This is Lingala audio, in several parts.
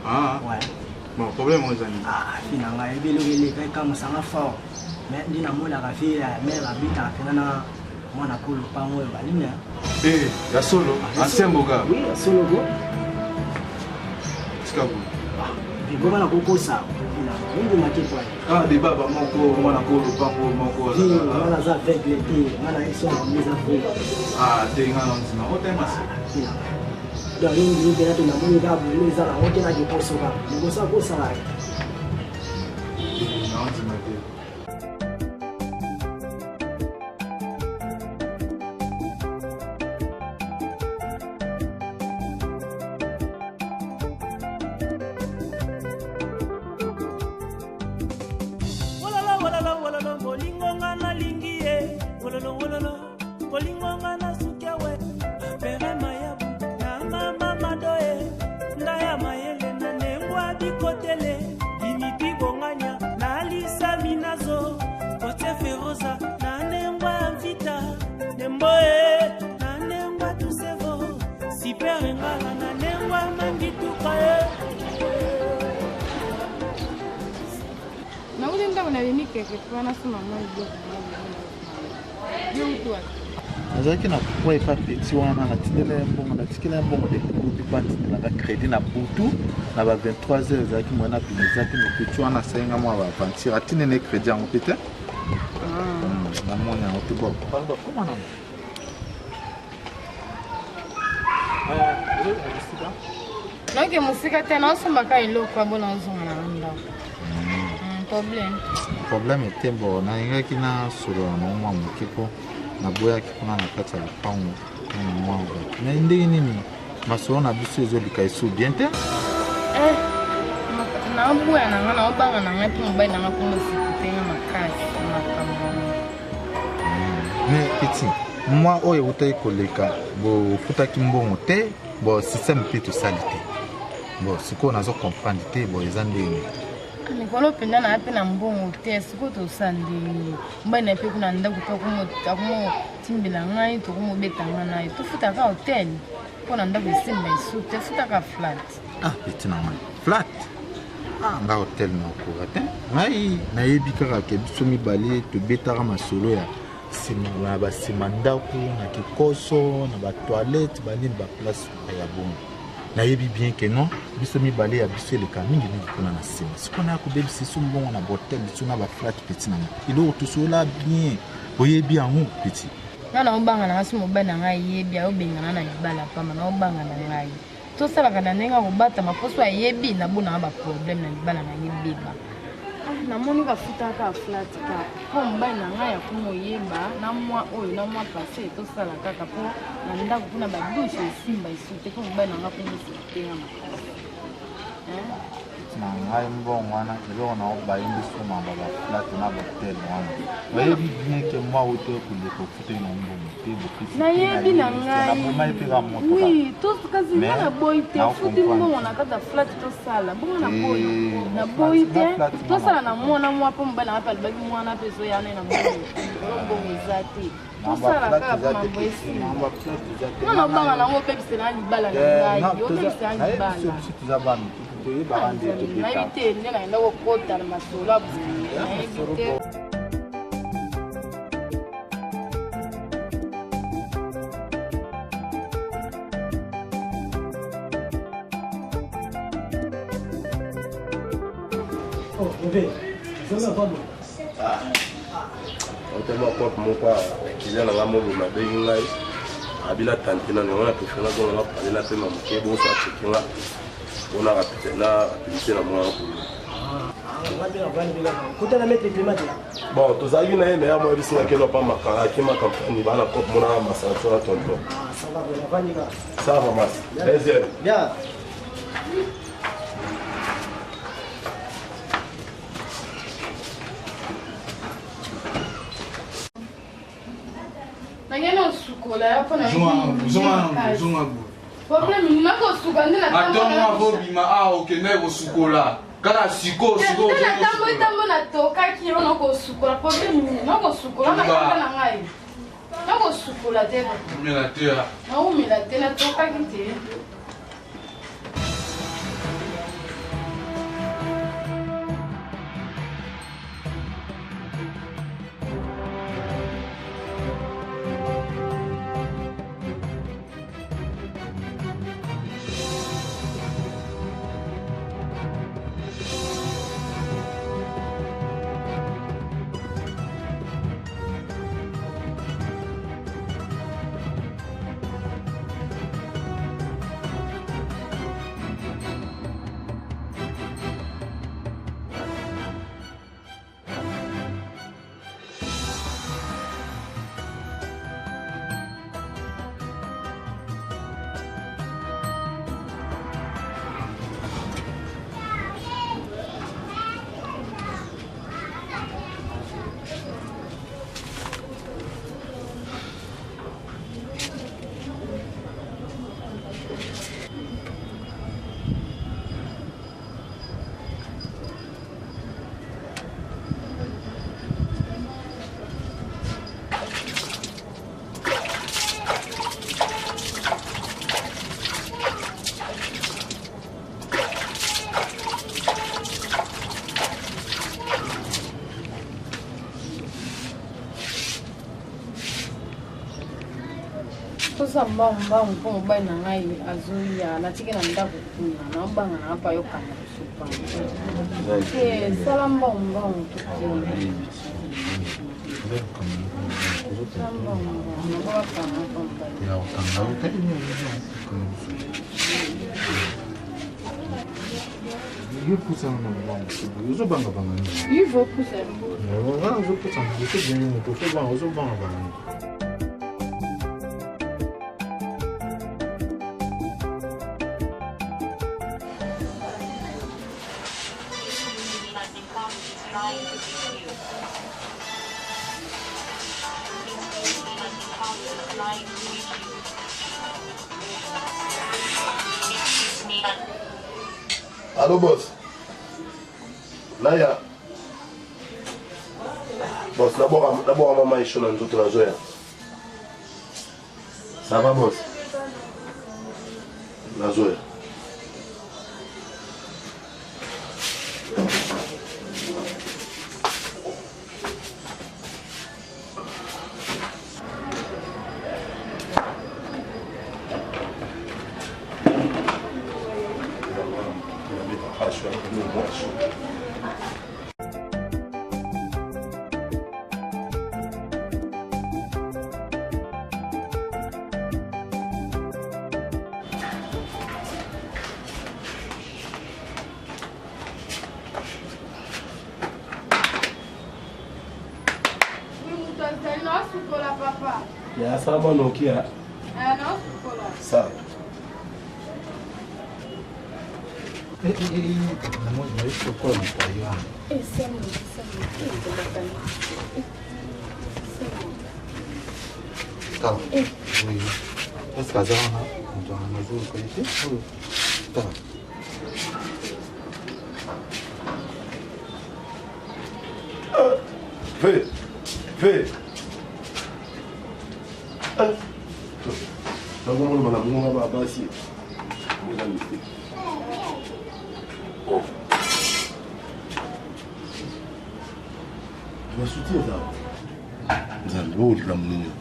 Ah, ouais. Bon, problème aux amis. Ah, finalement, il y a des gens qui sont forts. Mais il y a des gens qui Eh, il y a solo, ancien boga. Oui, il y a solo. C'est quoi? Ah, des babas, mon ah, t'es Azaki na kwa ipa petit wana na tindela mbongo na tikela mbongo de kupi pati na crédit na butu na ba 23h azaki mwana pinezaki no petit wana sainga mwa ba aventure atine ne crédit en pete na mwana otibo pardon comment non Donc musika tena osomba ka iloko abona ozonga na nda. Problème était bon na ingaki na solo na mwa mukiko na boya kipona na kati ya pango na mwa mais ndenge nini masolo na biso ezolika isu bien te na boya na ngana obanga na ngati mobile na ngako musikutenga makasi makambo mais petit moi oyo utai koleka bo futaki mbongo te bo système pe to salite bo siko nazo comprendre te bo ezandeni Nikolo penda na ape na mbongo te siko to sandi mba na pe kuna nda kutoka kumo timbila ngai to kumo betanga na to futa ka hotel pona nda kusimba isu te futa ka flat petit na ngai flat nga hotel na ko te ngai na yebi kaka ke biso mibale to betaka masolo ya sima na ba simanda ku na kikoso na ba toilette ba nini ba place ya bongo na yebi bien que non biso mibale ya biso le kamingi ni kuna na sima sikona ko bebi sisu mbongo na hotel biso na ba flat petit na ilo to sola bien oyebi yango petit na obanga na asu mobile na ngai yebi obengana na libala pamba na obanga na ngai to sala kana nenga kobata maposo ayebi na bona ba problème na libala na yebi ba na moni ka futa ka flat ka ko mobile na ngai ya kumo yeba na mwa oyo na mwa passé to sala kaka po na ndako kuna ba douche simba isute ko mobile na ngai ko musitenga makasi na ngai mbongo wana elo na obayindi suma ba flat na hotel wana oyebi bien que moi auto kule ko futa na mbongo te bokisi na yebi na ngai na boma epeka moto oui to kazi na boy te futi mbongo na kata flat to sala bongo na boy na boy te to sala na mwana mwa po mbana hapa libaki mwana peso yana na mbongo zati to sala kaka po mambo esi na banga na ngo pepsi na libala na ngai yo pepsi na libala na ibite nde na enda kokota na masolo abu na ibite Oh, bébé, je vais pas moi. On te voit pas pour moi, il y a un amour de ma belle abila tantena ne wana tofela ko na pale na tema mukebo sa tsekela ona rapide na rapidité na moi bon tozali na ene ya moi bisi na kelo pa makala kima kampani bana ko mona masanso na tonto ça va mas deuxième bien Nangena sukola ya pona. Zonga. Problème nako suka ndina Attends moi vo bima a okende ko sukola. Kala siko. Tambo na toka kilo nako sukola. Problème nako sukola na kana ngai. Nako sukola te. Umela te. Na umela te na toka kite. Kosa mbamba mpo mobali na ngai azoya natiki na ndako kuna na mbanga na apa yo kana supa. Sala mbamba mtuki. Il faut pousser un moment. Il faut banga banga. Il faut pousser. Non, il faut pousser. Il faut bien. Il faut banga. Il faut banga. Allô, boss. Naya. Boss, d'abord, maman est chaud dans toute la joie. Ça va, boss? La joie. Ya sama Nokia. Não, sukola. Sawa. Tá. Esse casal, né? Então, nós vamos conhecer. Tá. Vê. Vamos lá, vamos lá, basi. Tunasutia sawa. Mzani, wewe ulikuwa mnini?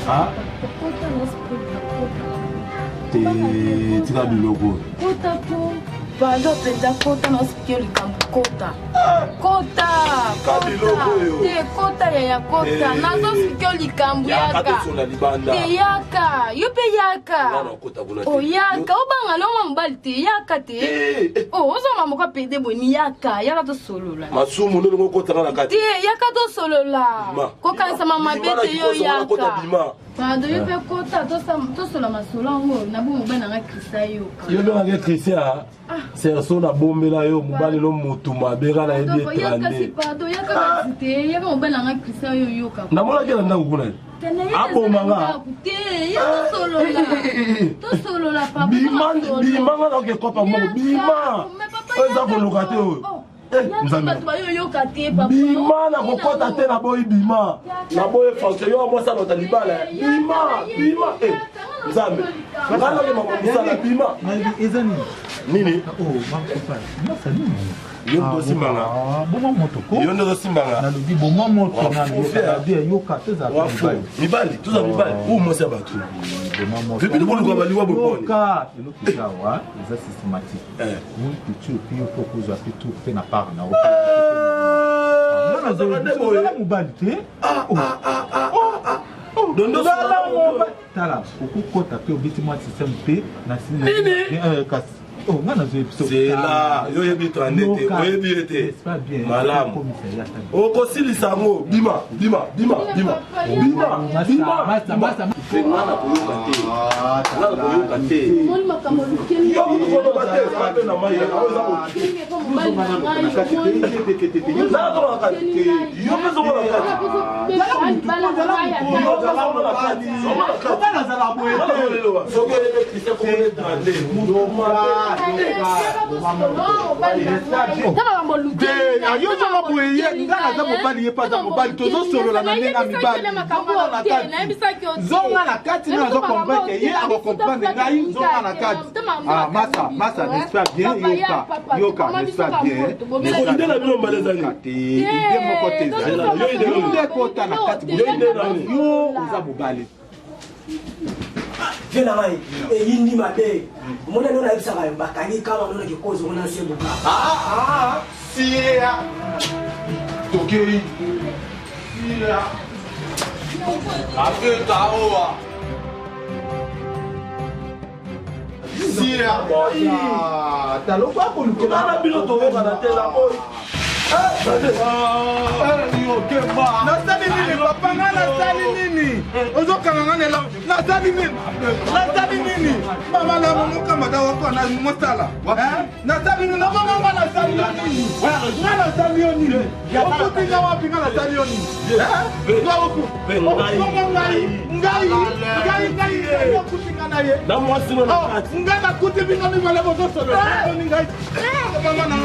Ah? Tika biloko. Kota po. Bado penza kota na sikio likambo kota. Kota. Kabiloko yo. Te kota ya kota. Nazo sikio likambo yaka. Te yaka. Yupe yaka. O yaka. Obanga loma mbali te yaka te. Oh, ozo mamoka pede boni yaka. Yaka to solo la. Masumu ndio kota na kati. Te yaka to solo la. Kokansa mama bete yo yaka. Pardon, il fait kota, tout sur la masolongo, na bon ben na Christayo. Yo bien avec Christian. C'est son na bombe là yo mobali no mutuma bera na ebi etrande. Pardon, ya ka cité, ya bon ben na Christayo yo ka. Na mona kela ndangu kuna. Apo manga. Ya to solo la papa. Bimanga na ke kopa mo bima. Oza ko lokate o. Bima na kokota te na boy bima na boy fonction yo mo sa no talibala bima nzambe ngalo ke mama musala bima ezani nini oh makopa masa nini yo ndo simbanga bongo moto ko yo ndo simbanga na lobi bongo moto na yo ka teza mibali tuza mibali ou mo sa batu bongo moto depuis le bongo baliwa boponi ka elo kisawa eza systématique oui tu puis il faut que je appuie tout fait na part na mobali te tala okukota pe obeti mwa système pe na kasi oh ngana zo episode c'est là yo yebi to andete oyebi ete malamu okosilisa ngo bima ngana koyoka te yo koyoka te sabe na mai masa n'espère bien yoka n'espère bien idée na bino malezani idée moko te idée kota na kati yo uza mobali Viens là, et il m'a dit, mon nom est ça, Bakani, quand on a des causes, on a ces boucles. Si, Toki, après Taoua, si, t'as le quoi pour nous on a bien trouvé dans la tête là, boy. nasali nini papa nga nasali nini ozokanga nga nasali nini mama na mokamata wako na mosala nasali nini namanga nasali yo nini nga nasali yo nini okutinga wapi nga nasali yo nini ngai okutinga na ye nga nakuti bino mibale bozosolola ngai mama na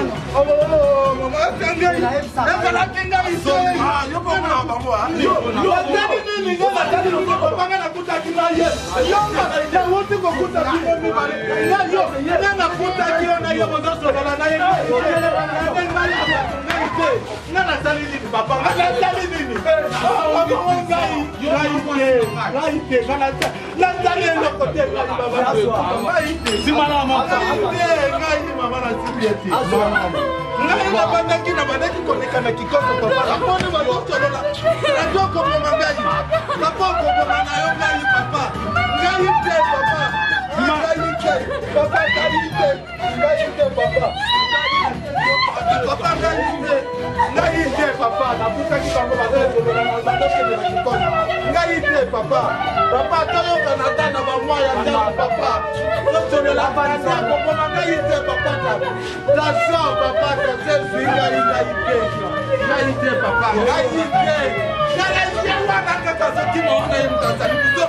ngai na bandaki konekana kikoso papa napone bazosolola radio komoma ngai papa komoma na yo ngai papa ngai te papa ngai te papa ngai te papa naputaki bango bazosolola na bandokende na kikoso ngai te papa toyoka na tana bamwa ya ntango papa tosolola banasa komoma ngai te papa taso papa tasezwi ngai te papa ngai te wana kaka soki mawana ye mutazali buzo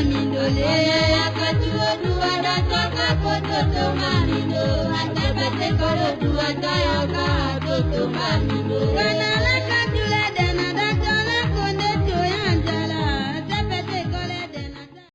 Mindo le, dua dataka kototo marino, ataka tekolo dua tayaka toto marino.